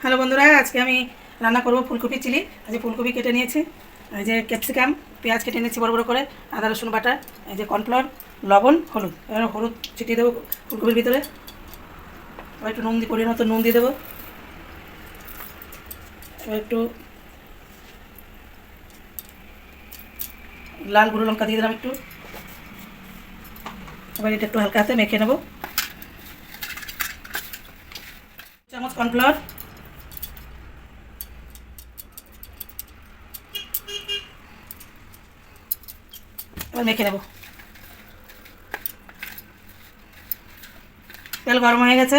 Hello বন্ধুরা, আজকে আমি রান্না করব ফুলকপি চিলি। আজকে ফুলকপি কেটে নিয়েছি, এই যে ক্যাপসিকাম, পেঁয়াজ কেটে নিয়েছি বড় বড় করে, আদা রসুন বাটা, এই যে কর্নফ্লাওয়ার, লবণ, হলুদ। এবার হলুদ ছিটিয়ে দেবো ফুলকপির ভিতরে। এবার একটু নুন দিয়ে, পরিমাণ মতো নুন দিয়ে দেবো। এবার একটু লাল গুঁড়ো লঙ্কা দিয়ে দিলাম একটু। এবার এটা একটু হালকা হাতে মেখে নেবো। চামচ কর্নফ্লাওয়ার, এবার মেখে নেব। তেল গরম হয়ে গেছে,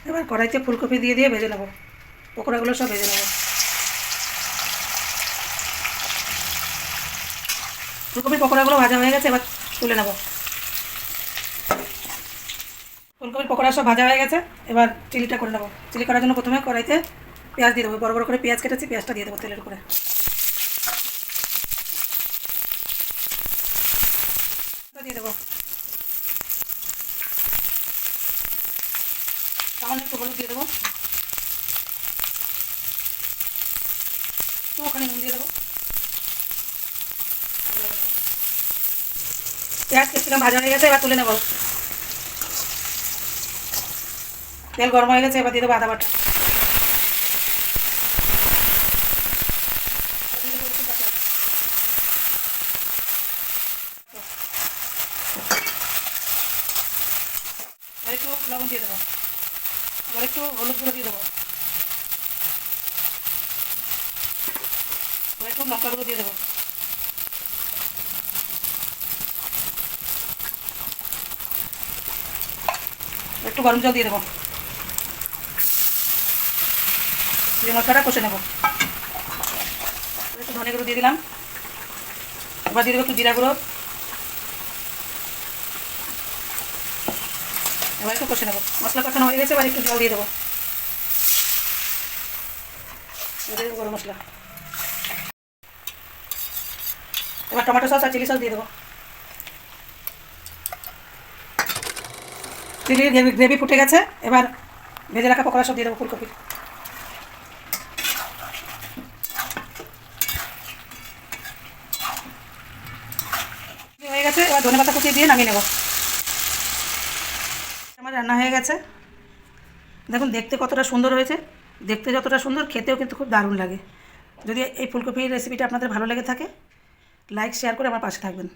এবার কড়াইতে ফুলকপি দিয়ে দিয়ে ভেজে নেব। পকোড়াগুলো সব ভেজে নেব। ফুলকপির পকোড়াগুলো ভাজা হয়ে গেছে, এবার তুলে নেব। ফুলকপির পকোড়া সব ভাজা হয়ে গেছে, এবার চিলিটা করে নেব। চিলি করার জন্য প্রথমে কড়াইতে পেঁয়াজ দিয়ে দেবো। বড় বড় করে পেঁয়াজ কেটেছি, পেঁয়াজটা দিয়ে দেবো তেলের উপরে। দিয়ে দেবো সামান্য একটু হলুদ দিয়ে দেবো, তো ওখানে নুন দিয়ে দেবো। পেঁয়াজ ক্যাপসিকাম ভাজা হয়ে গেছে, এবার তুলে নেব। তেল গরম হয়ে গেছে, এবার দিয়ে দেবো আদা বাটা। আর একটু লবণ দিয়ে দেবো, আর একটু হলুদ গুঁড়ো দিয়ে দেবো, আর একটু লঙ্কা গুঁড়ো দিয়ে দেবো। একটু গরম জল দিয়ে দেবো, দিয়ে মশলাটা কষে নেবো। একটু ধনে গুঁড়ো দিয়ে দিলাম, এবার দিয়ে দেবো একটু জিরা গুঁড়ো। এবার একটু কষে নেবো। মশলা কষানো হয়ে গেছে, এবার একটু জল দিয়ে দেবো। গরম মশলা, এবার টমেটো সস আর চিলি সস দিয়ে দেবো। চিলির গ্রেভি ফুটে গেছে, এবার ভেজে রাখা পকোড়া সব দিয়ে দেবো ফুলকপি। হয়ে গেছে, এবার ধনে পাতা কুচিয়ে দিয়ে নামিয়ে নেব। আমার রান্না হয়ে গেছে, দেখুন দেখতে কতটা সুন্দর হয়েছে। দেখতে যতটা সুন্দর, খেতেও কিন্তু খুব দারুণ লাগে। যদি এই ফুলকপির রেসিপিটা আপনাদের ভালো লেগে থাকে, লাইক শেয়ার করে আমার পাশে থাকবেন।